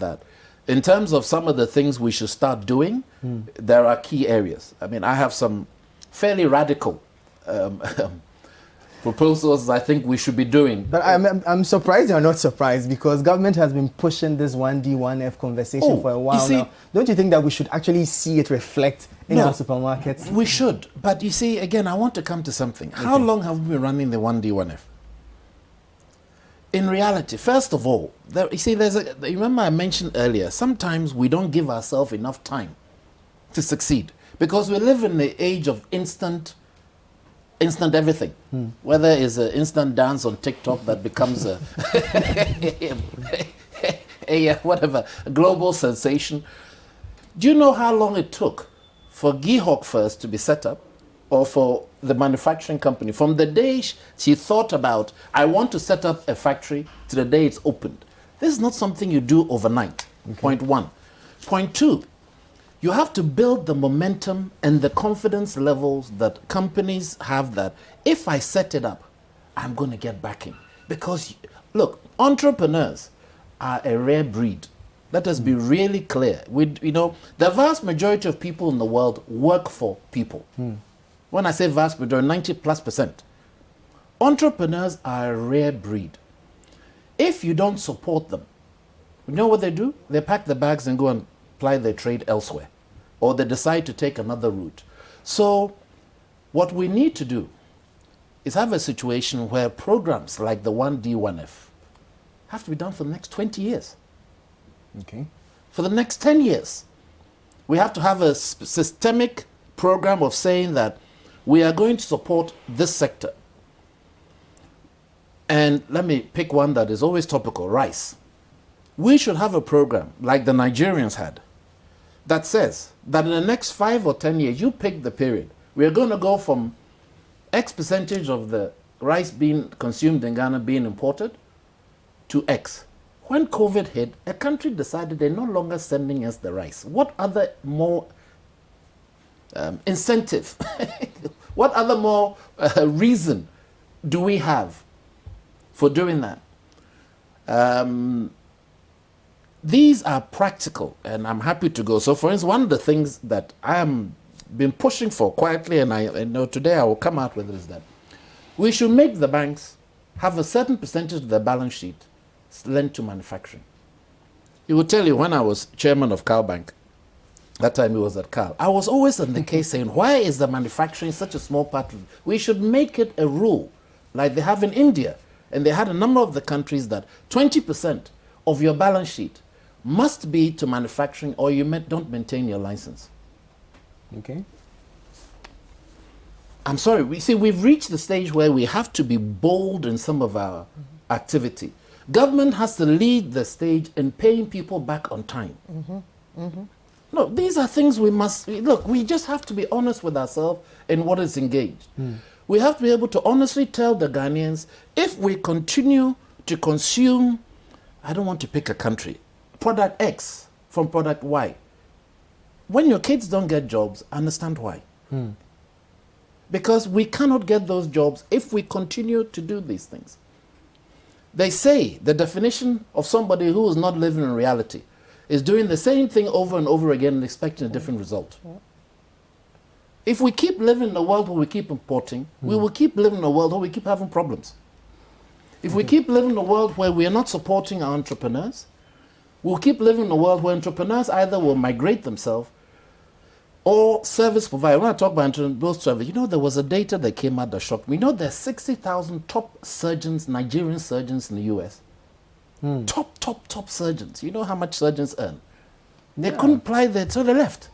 that. In terms of some of the things we should start doing, there are key areas. I mean, I have some fairly radical proposals I think we should be doing. But I'm surprised you're not surprised, because government has been pushing this 1D, 1F conversation for a while now. Don't you think that we should actually see it reflect in our supermarkets? We should. But you see, again, I want to come to something. How long have we been running the 1D, 1F? In reality, first of all, you remember I mentioned earlier, sometimes we don't give ourselves enough time to succeed, because we live in the age of instant everything. Whether it's an instant dance on TikTok that becomes a global sensation. Do you know how long it took for Gihok first to be set up, or for the manufacturing company, from the day she thought about, I want to set up a factory, to the day it's opened? This is not something you do overnight. Point one. Point two, you have to build the momentum and the confidence levels that companies have, that if I set it up, I'm going to get backing. Because, look, entrepreneurs are a rare breed. Let us be really clear. The vast majority of people in the world work for people. When I say vast majority, 90+%. Entrepreneurs are a rare breed. If you don't support them, you know what they do? They pack the bags and go and ply their trade elsewhere, or they decide to take another route. So what we need to do is have a situation where programs like the 1D, 1F have to be done for the next 20 years. Okay. For the next 10 years. We have to have a systemic program of saying that we are going to support this sector. And let me pick one that is always topical, rice. We should have a program like the Nigerians had that says that in the next 5 or 10 years, you pick the period, we are going to go from X percentage of the rice being consumed in Ghana being imported to X. When COVID hit, a country decided they're no longer sending us the rice. What other more incentive, what other more reason do we have for doing that? These are practical, and I'm happy to go. So, for instance, one of the things that I am been pushing for quietly, and I know today I will come out with, is that we should make the banks have a certain percentage of their balance sheet lent to manufacturing. He will tell you, when I was chairman of Cal Bank, that time he was at Cal, I was always on the case saying, why is the manufacturing such a small part of it? We should make it a rule, like they have in India. And they had a number of the countries that 20% of your balance sheet must be to manufacturing, or you don't maintain your license. Okay. I'm sorry, we've reached the stage where we have to be bold in some of our activity. Government has to lead the stage in paying people back on time. No, these are things we must, look, we just have to be honest with ourselves in what is engaged. We have to be able to honestly tell the Ghanaians, if we continue to consume, I don't want to pick a country, product X from product Y, when your kids don't get jobs, understand why. Because we cannot get those jobs if we continue to do these things. They say the definition of somebody who is not living in reality is doing the same thing over and over again and expecting a different result. If we keep living in a world where we keep importing, we will keep living in a world where we keep having problems. If we keep living in a world where we are not supporting our entrepreneurs, we'll keep living in a world where entrepreneurs either will migrate themselves or service provider. When I talk about both service, there was a data that came out that shocked me. There's 60,000 top surgeons, Nigerian surgeons in the US. Top surgeons. You know how much surgeons earn? They couldn't apply that, so they left.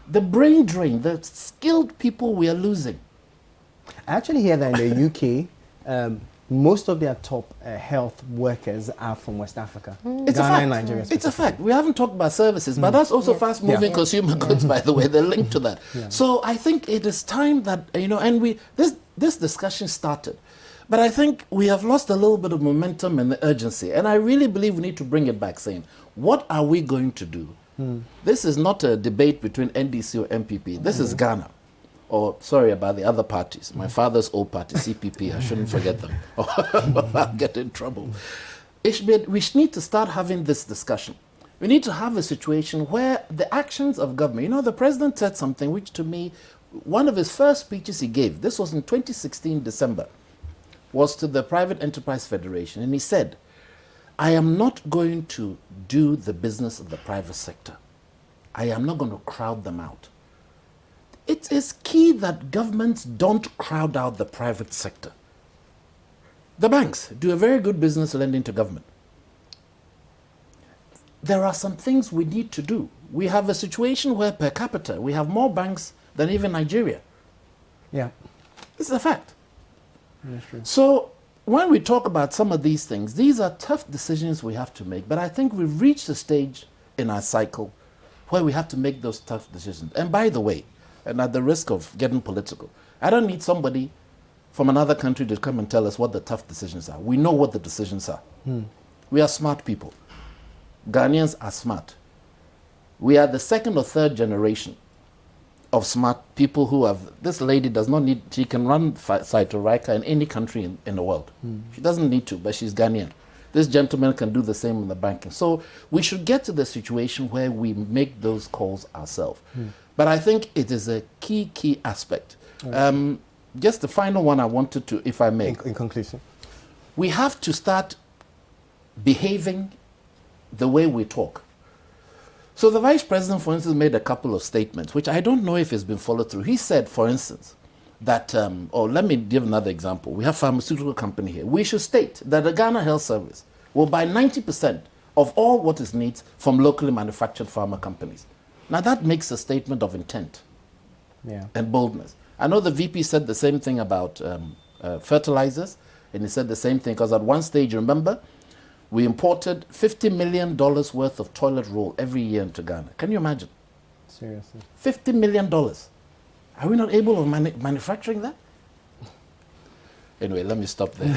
The brain drain, the skilled people we are losing. I actually hear that in the UK, most of their top health workers are from West Africa. It's Ghana a fact. And Nigeria. It's a fact. We haven't talked about services, but that's also fast-moving consumer goods, by the way. They're linked to that. So I think it is time that, and this discussion started. But I think we have lost a little bit of momentum and the urgency. And I really believe we need to bring it back, saying, what are we going to do? This is not a debate between NDC or MPP. This is Ghana. Or, sorry about the other parties. My father's old party, CPP, I shouldn't forget them. I'll get in trouble. We need to start having this discussion. We need to have a situation where the actions of government, the president said something which to me, one of his first speeches he gave, this was in 2016 December, was to the Private Enterprise Federation, and he said, I am not going to do the business of the private sector. I am not going to crowd them out. It is key that governments don't crowd out the private sector. The banks do a very good business lending to government. There are some things we need to do. We have a situation where per capita we have more banks than even Nigeria. Yeah. This is a fact. That's true. So when we talk about some of these things, these are tough decisions we have to make. But I think we've reached a stage in our cycle where we have to make those tough decisions. And by the way, and at the risk of getting political, I don't need somebody from another country to come and tell us what the tough decisions are. We know what the decisions are. We are smart people. Ghanaians are smart. We are the second or third generation of smart people who have, this lady does not need, she can run Cytorika in any country in the world. She doesn't need to, but she's Ghanaian. This gentleman can do the same in the banking. So we should get to the situation where we make those calls ourselves. But I think it is a key aspect. Just the final one I wanted to, if I may. In conclusion. We have to start behaving the way we talk. So the Vice President, for instance, made a couple of statements, which I don't know if it's been followed through. He said, for instance, that, let me give another example. We have a pharmaceutical company here. We should state that the Ghana Health Service will buy 90% of all what it needs from locally manufactured pharma companies. Now that makes a statement of intent and boldness. I know the VP said the same thing about fertilizers, and he said the same thing because at one stage, remember, we imported $50 million worth of toilet roll every year into Ghana. Can you imagine? Seriously. $50 million. Are we not able of manufacturing that? Anyway, let me stop there.